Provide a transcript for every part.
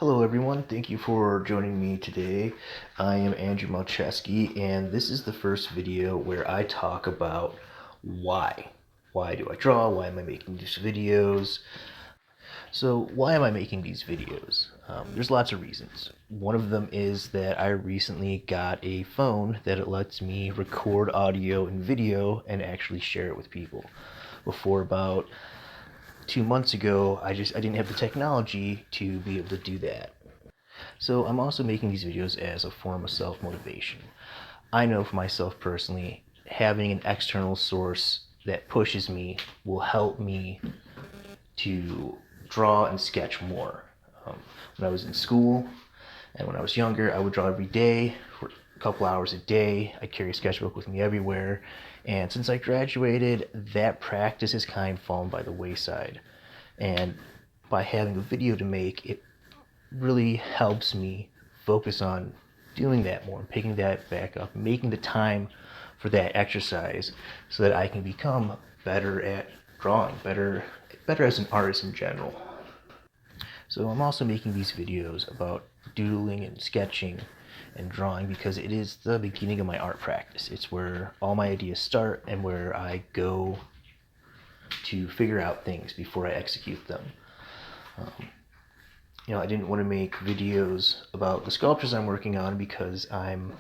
Hello everyone, thank you for joining me today. I am Andrew Malcheski, and this is the first video where I talk about why. Why do I draw? Why am I making these videos? So why am I making these videos? There's lots of reasons. One of them is that I recently got a phone that it lets me record audio and video and actually share it with people. Before about 2 months ago, I didn't have the technology to be able to do that. So I'm also making these videos as a form of self-motivation. I know for myself personally, having an external source that pushes me will help me to draw and sketch more. When I was in school and when I was younger, I would draw every day for a couple hours a day. I carry a sketchbook with me everywhere. And since I graduated, that practice has kind of fallen by the wayside. And by having a video to make, it really helps me focus on doing that more and picking that back up, making the time for that exercise so that I can become better at drawing, better as an artist in general. So I'm also making these videos about doodling and sketching and drawing because it is the beginning of my art practice. It's where all my ideas start and where I go to figure out things before I execute them. I didn't want to make videos about the sculptures I'm working on because I'm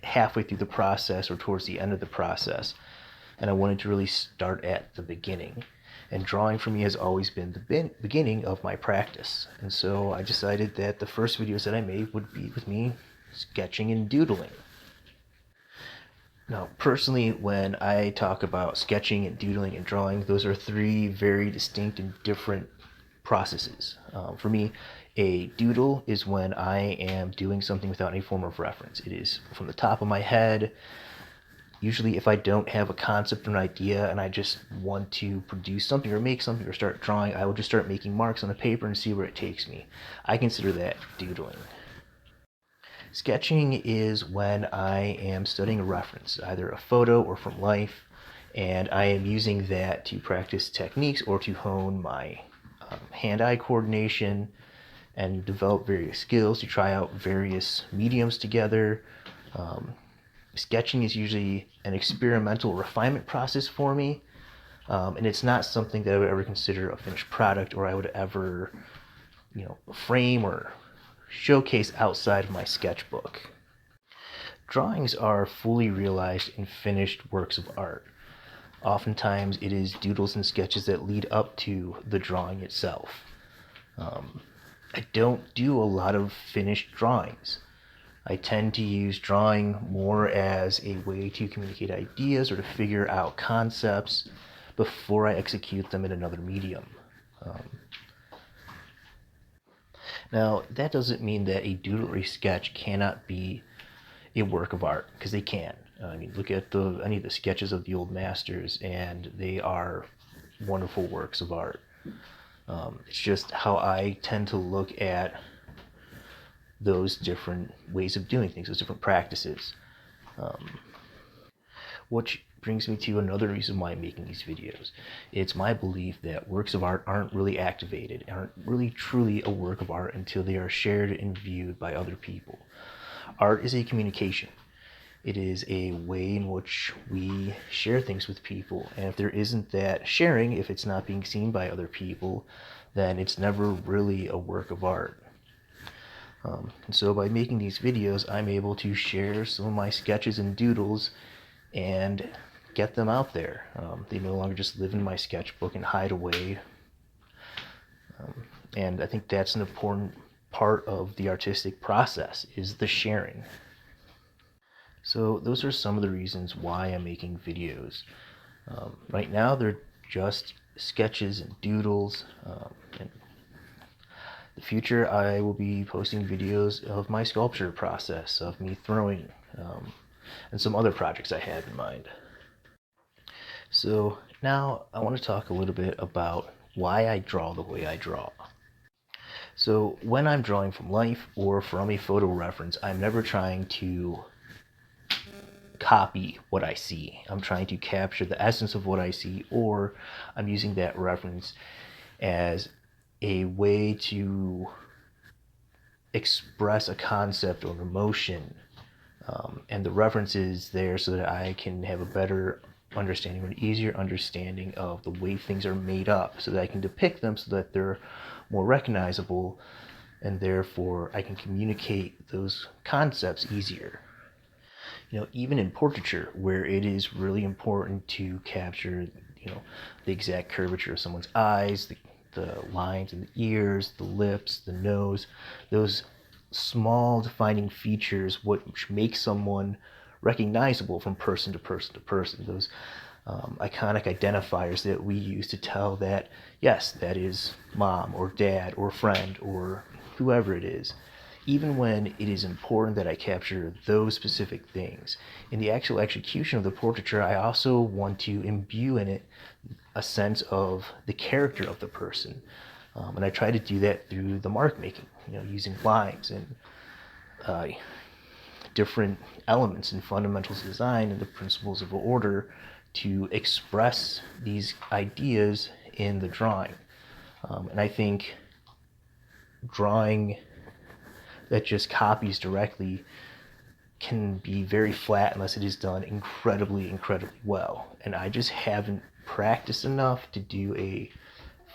halfway through the process or towards the end of the process, and I wanted to really start at the beginning. And drawing for me has always been the beginning of my practice. And so I decided that the first videos that I made would be with me sketching and doodling. Now, personally, when I talk about sketching and doodling and drawing, those are three very distinct and different processes. For me, a doodle is when I am doing something without any form of reference. It is from the top of my head. Usually if I don't have a concept or an idea and I just want to produce something or make something or start drawing, I will just start making marks on a paper and see where it takes me. I consider that doodling. Sketching is when I am studying a reference, either a photo or from life, and I am using that to practice techniques or to hone my hand-eye coordination and develop various skills, to try out various mediums together. Sketching is usually an experimental refinement process for me, and it's not something that I would ever consider a finished product or I would ever, frame or showcase outside of my sketchbook. Drawings are fully realized and finished works of art. Oftentimes it is doodles and sketches that lead up to the drawing itself. I don't do a lot of finished drawings. I tend to use drawing more as a way to communicate ideas or to figure out concepts before I execute them in another medium. Now, that doesn't mean that a doodle or a sketch cannot be a work of art, because they can. Look at any of the sketches of the old masters, and they are wonderful works of art. It's just how I tend to look at those different ways of doing things, those different practices. Which brings me to another reason why I'm making these videos. It's my belief that works of art aren't really activated, aren't really truly a work of art until they are shared and viewed by other people. Art is a communication. It is a way in which we share things with people, and if there isn't that sharing, if it's not being seen by other people, then it's never really a work of art. And so by making these videos, I'm able to share some of my sketches and doodles and get them out there. They no longer just live in my sketchbook and hide away. And I think that's an important part of the artistic process, is the sharing. So those are some of the reasons why I'm making videos. Right now they're just sketches and doodles. In the future I will be posting videos of my sculpture process, of me throwing, and some other projects I have in mind. So now I want to talk a little bit about why I draw the way I draw. So when I'm drawing from life or from a photo reference, I'm never trying to copy what I see. I'm trying to capture the essence of what I see, or I'm using that reference as a way to express a concept or an emotion, and the references there so that I can have a better understanding or an easier understanding of the way things are made up, so that I can depict them so that they're more recognizable, and therefore I can communicate those concepts easier. Even in portraiture, where it is really important to capture, the exact curvature of someone's eyes, the lines in the ears, the lips, the nose, those small defining features, which make someone recognizable from person to person to person, those iconic identifiers that we use to tell that, yes, that is mom or dad or friend or whoever it is. Even when it is important that I capture those specific things, in the actual execution of the portraiture, I also want to imbue in it a sense of the character of the person. And I try to do that through the mark making, using lines and different elements and fundamentals of design and the principles of order to express these ideas in the drawing. And I think drawing that just copies directly can be very flat unless it is done incredibly, incredibly well. And I just haven't practiced enough to do a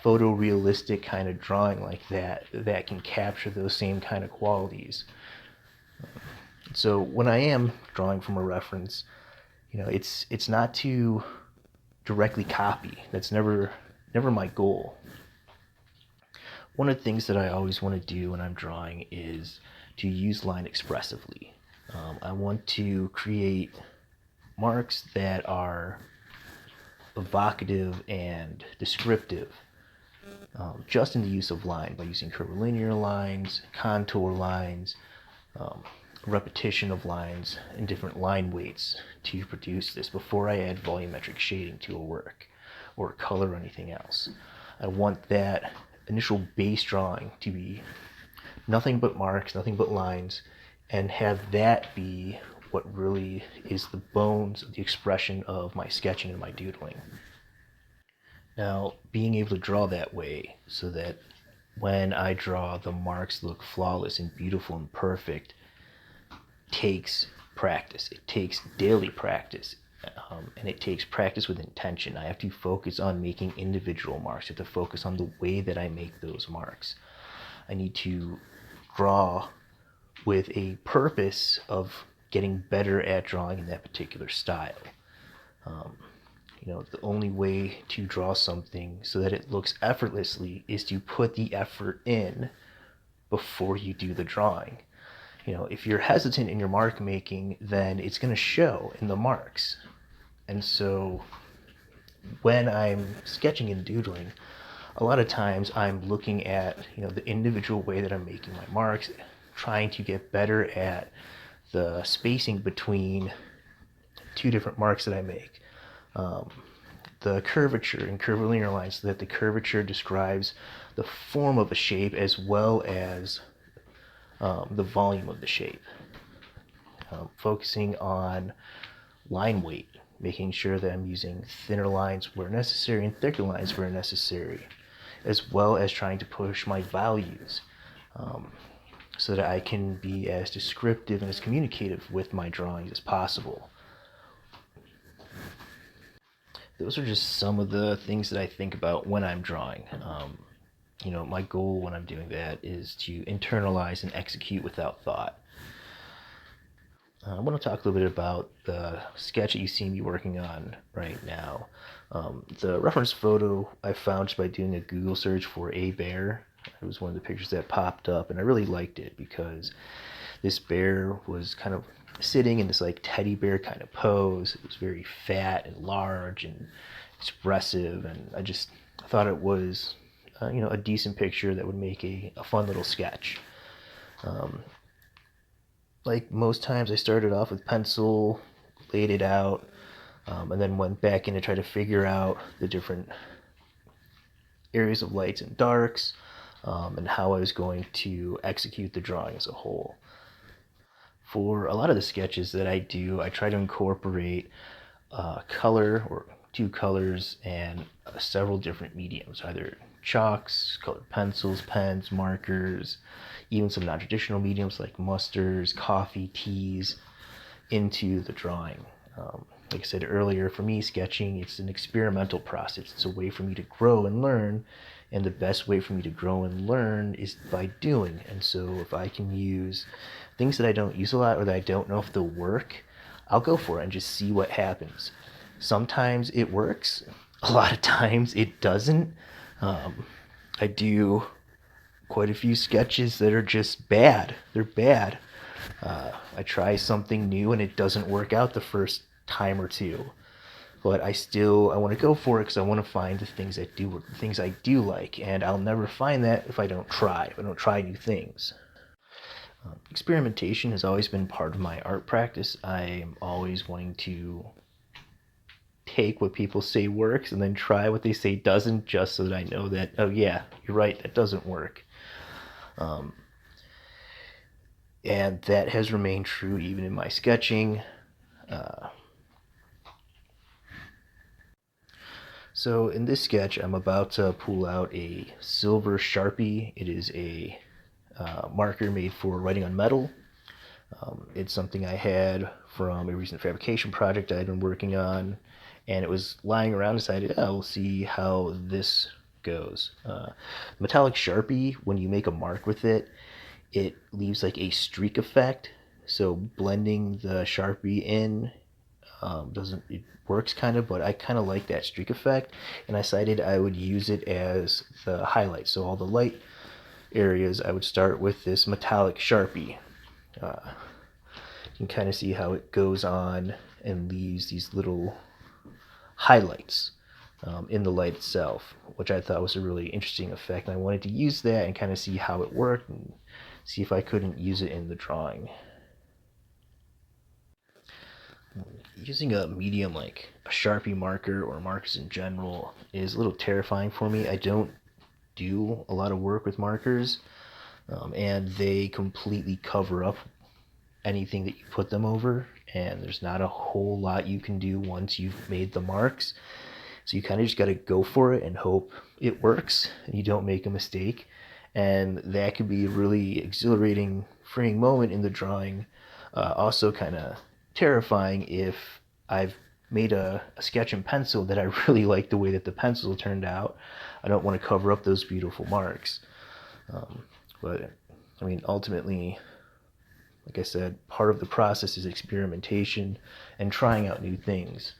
photorealistic kind of drawing like that can capture those same kind of qualities. So when I am drawing from a reference, it's not to directly copy. That's never my goal. One of the things that I always want to do when I'm drawing is to use line expressively. I want to create marks that are evocative and descriptive, just in the use of line, by using curvilinear lines, contour lines, repetition of lines, and different line weights to produce this before I add volumetric shading to a work or color or anything else. I want that initial base drawing to be nothing but marks, nothing but lines, and have that be what really is the bones of the expression of my sketching and my doodling. Now, being able to draw that way so that when I draw, the marks look flawless and beautiful and perfect takes practice. It takes daily practice. And it takes practice with intention. I have to focus on making individual marks. I have to focus on the way that I make those marks. I need to draw with a purpose of getting better at drawing in that particular style. The only way to draw something so that it looks effortlessly is to put the effort in before you do the drawing. If you're hesitant in your mark making, then it's going to show in the marks. And so when I'm sketching and doodling, a lot of times I'm looking at the individual way that I'm making my marks, trying to get better at the spacing between two different marks that I make. The curvature and curvilinear lines, so that the curvature describes the form of a shape as well as the volume of the shape. Focusing on line weight, making sure that I'm using thinner lines where necessary and thicker lines where necessary, as well as trying to push my values so that I can be as descriptive and as communicative with my drawings as possible. Those are just some of the things that I think about when I'm drawing. My goal when I'm doing that is to internalize and execute without thought. I want to talk a little bit about the sketch that you see me working on right now. The reference photo I found just by doing a Google search for a bear. It was one of the pictures that popped up, and I really liked it because this bear was kind of sitting in this like teddy bear kind of pose. It was very fat and large and expressive, and I thought it was a decent picture that would make a fun little sketch. Like most times, I started off with pencil, laid it out, and then went back in to try to figure out the different areas of lights and darks, and how I was going to execute the drawing as a whole. For a lot of the sketches that I do, I try to incorporate color or two colors and several different mediums, either chalks, colored pencils, pens, markers, even some non-traditional mediums like mustards, coffee, teas into the drawing. Like I said earlier, for me, sketching, it's an experimental process. It's a way for me to grow and learn, and the best way for me to grow and learn is by doing. And so if I can use things that I don't use a lot or that I don't know if they'll work, I'll go for it and just see what happens. Sometimes it works, a lot of times it doesn't. I do quite a few sketches that are just bad. They're bad. I try something new and it doesn't work out the first time or two, but I want to go for it because I want to find the things that do work, the things I do like, and I'll never find that if I don't try. If I don't try new things. Experimentation has always been part of my art practice. I'm always wanting to take what people say works and then try what they say doesn't, just so that I know that, oh yeah, you're right, that doesn't work. And that has remained true even in my sketching. So in this sketch, I'm about to pull out a silver Sharpie. It is a marker made for writing on metal. It's something I had from a recent fabrication project I had been working on, and it was lying around. I decided, oh, we'll see how this goes. Metallic Sharpie, when you make a mark with it, it leaves like a streak effect. So blending the Sharpie in it works kind of, but I kind of like that streak effect, and I decided I would use it as the highlight. So all the light areas, I would start with this metallic Sharpie. You can kind of see how it goes on and leaves these little highlights in the light itself, which I thought was a really interesting effect. And I wanted to use that and kind of see how it worked and see if I couldn't use it in the drawing. Using a medium like a Sharpie marker or markers in general is a little terrifying for me. I don't do a lot of work with markers, and they completely cover up anything that you put them over, and there's not a whole lot you can do once you've made the marks. So you kind of just got to go for it and hope it works and you don't make a mistake. And that could be a really exhilarating, freeing moment in the drawing. Also kind of terrifying if I've made a sketch in pencil that I really like the way that the pencil turned out. I don't want to cover up those beautiful marks. But I mean, ultimately, like I said, part of the process is experimentation and trying out new things.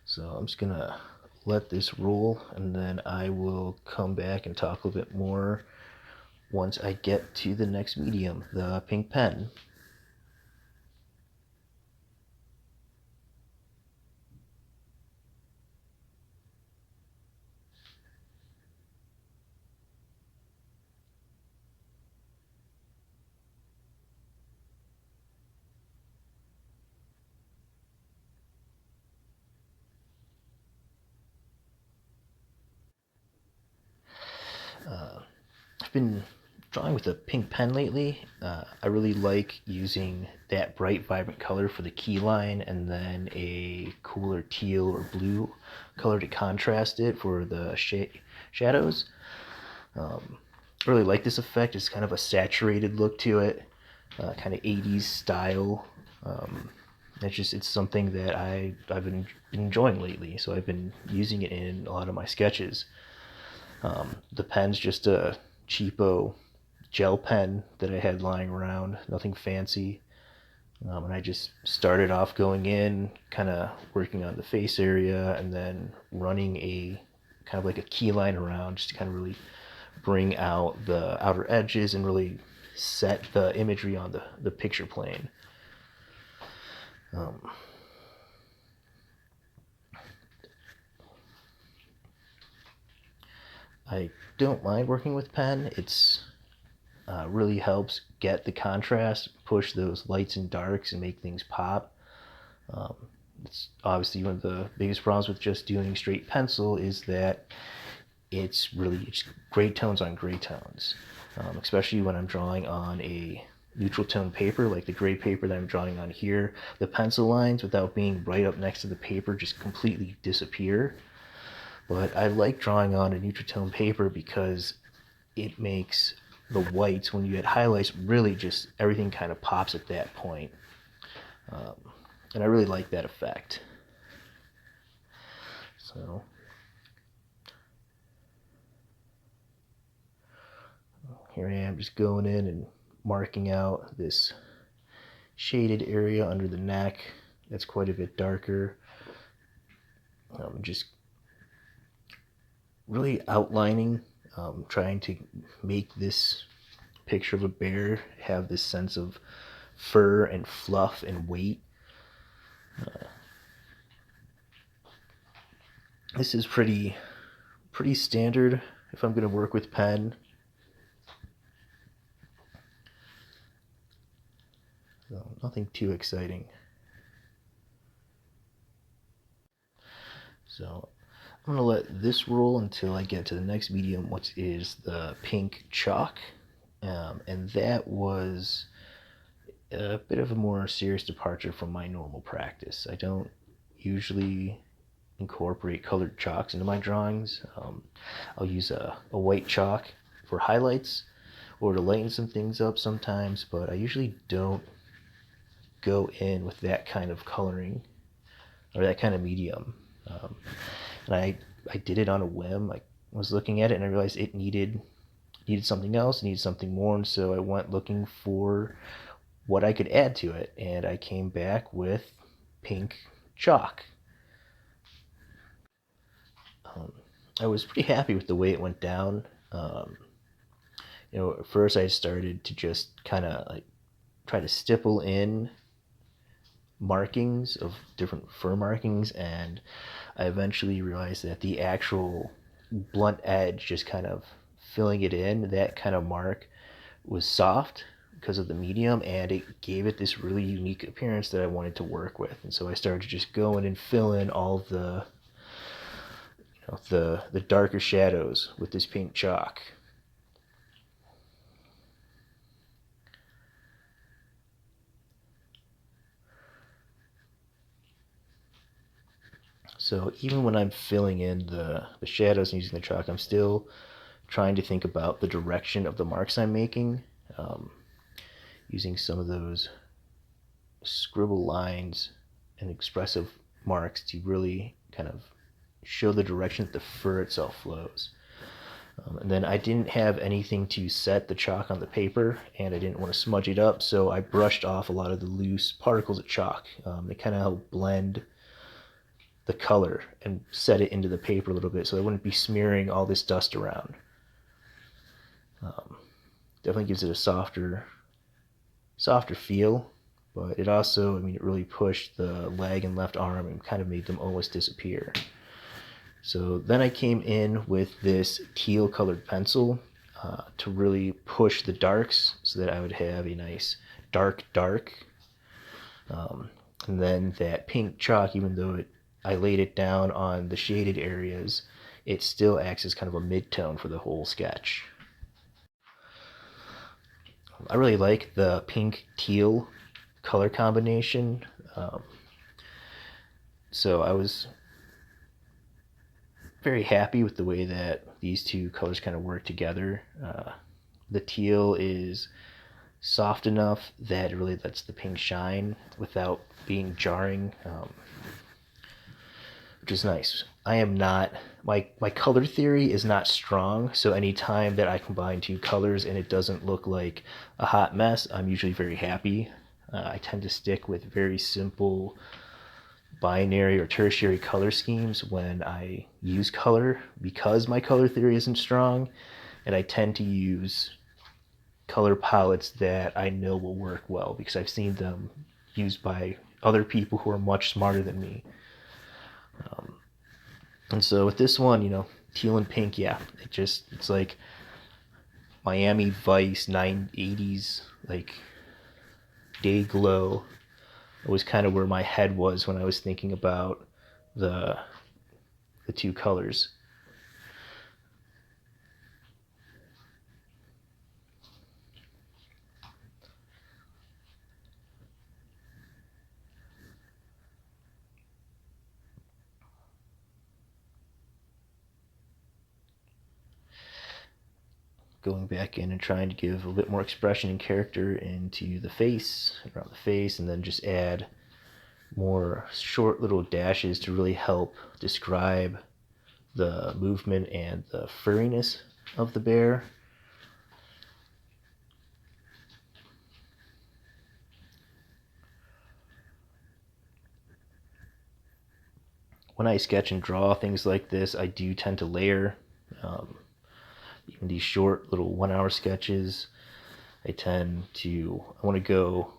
So I'm just gonna let this roll, and then I will come back and talk a little bit more once I get to the next medium, the pink pen. I've been drawing with a pink pen lately. I really like using that bright, vibrant color for the key line, and then a cooler teal or blue color to contrast it for the shadows. I really like this effect. It's kind of a saturated look to it, kind of 80s style. It's something that I've been enjoying lately, so I've been using it in a lot of my sketches. The pen's just a cheapo gel pen that I had lying around, nothing fancy. And I just started off going in, kind of working on the face area, and then running a kind of like a key line around just to kind of really bring out the outer edges and really set the imagery on the picture plane. I don't mind working with pen. It's really helps get the contrast, push those lights and darks, and make things pop. It's obviously one of the biggest problems with just doing straight pencil is that it's gray tones on gray tones, especially when I'm drawing on a neutral tone paper like the gray paper that I'm drawing on here. The pencil lines, without being right up next to the paper, just completely disappear. But I like drawing on a neutral tone paper because it makes the whites, when you get highlights, really just everything kind of pops at that point. And I really like that effect. So here I am just going in and marking out this shaded area under the neck that's quite a bit darker. Just really outlining, trying to make this picture of a bear have this sense of fur and fluff and weight. This is pretty standard if I'm going to work with pen. So nothing too exciting. So I'm going to let this roll until I get to the next medium, which is the pink chalk. And that was a bit of a more serious departure from my normal practice. I don't usually incorporate colored chalks into my drawings. I'll use a white chalk for highlights or to lighten some things up sometimes, but I usually don't go in with that kind of coloring or that kind of medium. And I did it on a whim. I was looking at it and I realized it needed something else, needed something more, and so I went looking for what I could add to it, and I came back with pink chalk. I was pretty happy with the way it went down. At first I started to just kind of like try to stipple in markings of different fur markings, and I eventually realized that the actual blunt edge, just kind of filling it in, that kind of mark was soft because of the medium, and it gave it this really unique appearance that I wanted to work with. And so I started to just go in and fill in all the the darker shadows with this pink chalk. So even when I'm filling in the shadows and using the chalk, I'm still trying to think about the direction of the marks I'm making, using some of those scribble lines and expressive marks to really kind of show the direction that the fur itself flows. And then I didn't have anything to set the chalk on the paper, and I didn't want to smudge it up, so I brushed off a lot of the loose particles of chalk. They kind of help blend the color and set it into the paper a little bit so I wouldn't be smearing all this dust around. Definitely gives it a softer feel, but it also, it really pushed the leg and left arm and kind of made them almost disappear. So then I came in with this teal colored pencil to really push the darks so that I would have a nice dark. And then that pink chalk, even though I laid it down on the shaded areas, it still acts as kind of a mid-tone for the whole sketch. I really like the pink teal color combination. So I was very happy with the way that these two colors kind of work together. The teal is soft enough that it really lets the pink shine without being jarring, which is nice. I am not, my color theory is not strong, so anytime that I combine two colors and it doesn't look like a hot mess, I'm usually very happy. I tend to stick with very simple binary or tertiary color schemes when I use color because my color theory isn't strong, and I tend to use color palettes that I know will work well because I've seen them used by other people who are much smarter than me. And so with this one, teal and pink, yeah, it's like Miami Vice 980s, like day glow. It was kind of where my head was when I was thinking about the two colors. going back in and trying to give a little bit more expression and character into the face, around the face, and then just add more short little dashes to really help describe the movement and the furriness of the bear. When I sketch and draw things like this, I do tend to layer. Even these short little 1 hour sketches, I want to go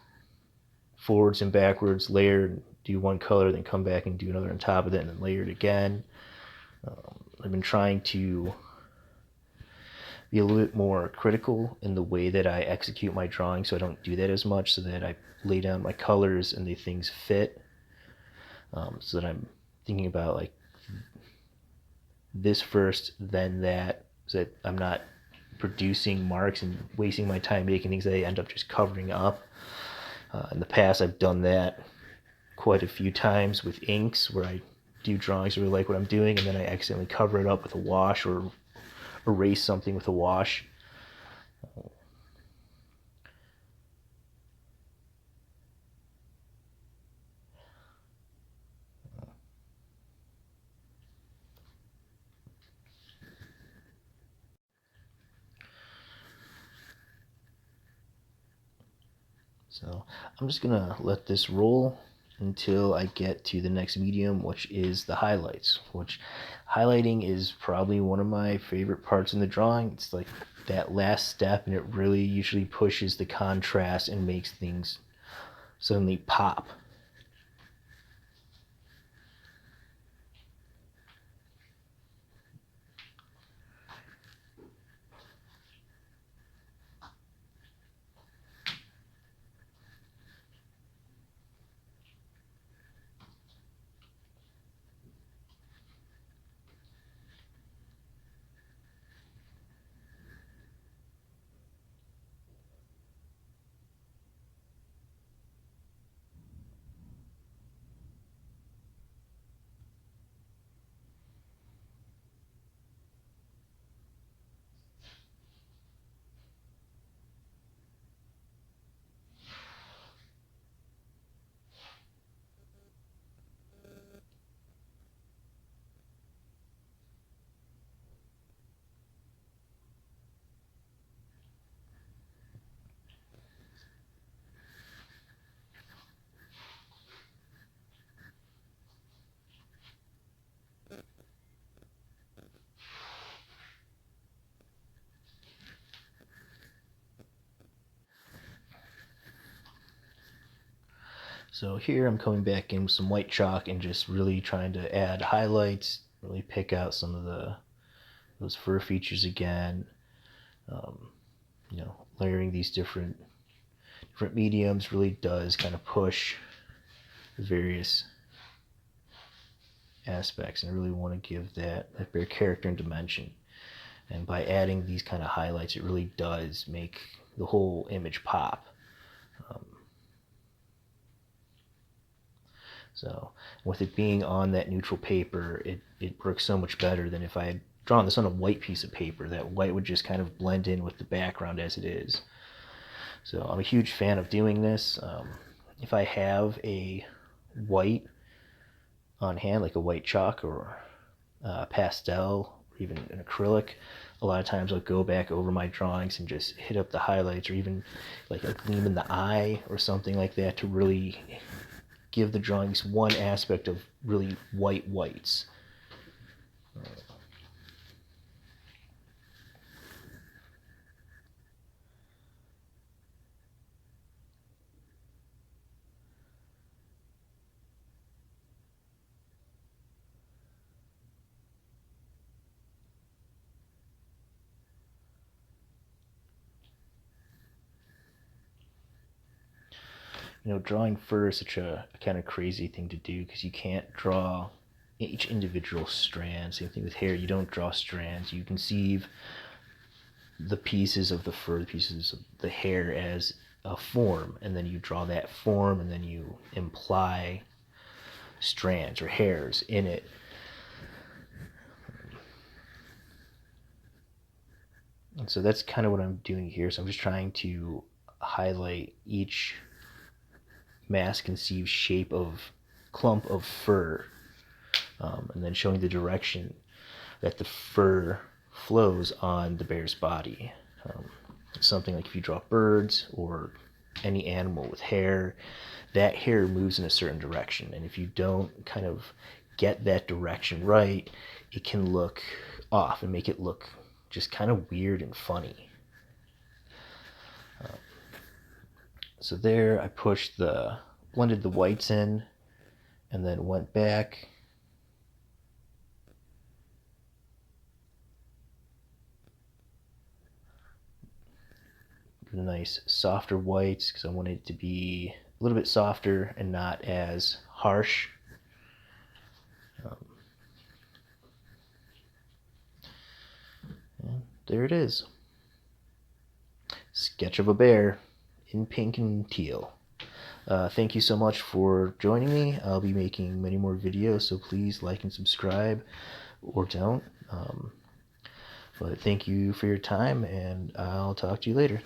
forwards and backwards, layer, do one color, then come back and do another on top of it, and then layer it again. I've been trying to be a little bit more critical in the way that I execute my drawing, so I don't do that as much, so that I lay down my colors and the things fit, so that I'm thinking about like this first, then that, so that I'm not producing marks and wasting my time making things that I end up just covering up. In the past, I've done that quite a few times with inks, where I do drawings, really like what I'm doing, and then I accidentally cover it up with a wash or erase something with a wash. So I'm just gonna let this roll until I get to the next medium, which is the highlights, which highlighting is probably one of my favorite parts in the drawing. It's like that last step, and it really usually pushes the contrast and makes things suddenly pop. So here I'm coming back in with some white chalk and just really trying to add highlights, really pick out some of those fur features again. Um, Layering these different mediums really does kind of push the various aspects, and I really want to give that bear character and dimension. And by adding these kind of highlights, it really does make the whole image pop. So with it being on that neutral paper, it works so much better than if I had drawn this on a white piece of paper. That white would just kind of blend in with the background as it is. So I'm a huge fan of doing this. If I have a white on hand, like a white chalk or pastel, or even an acrylic, a lot of times I'll go back over my drawings and just hit up the highlights, or even like a gleam in the eye or something like that, to really give the drawings one aspect of really whites. Drawing fur is such a kind of crazy thing to do, because you can't draw each individual strand. Same thing with hair, you don't draw strands. You conceive the pieces of the fur, the pieces of the hair, as a form, and then you draw that form, and then you imply strands or hairs in it. And so that's kind of what I'm doing here. So I'm just trying to highlight each mass conceived shape of clump of fur, and then showing the direction that the fur flows on the bear's body. Something like if you draw birds or any animal with hair, that hair moves in a certain direction, and if you don't kind of get that direction right, it can look off and make it look just kind of weird and funny. So there I blended the whites in, and then went back with nice softer whites because I wanted it to be a little bit softer and not as harsh. And there it is. Sketch of a bear in pink and teal. Thank you so much for joining me. I'll be making many more videos, so please like and subscribe, or don't. But thank you for your time, and I'll talk to you later.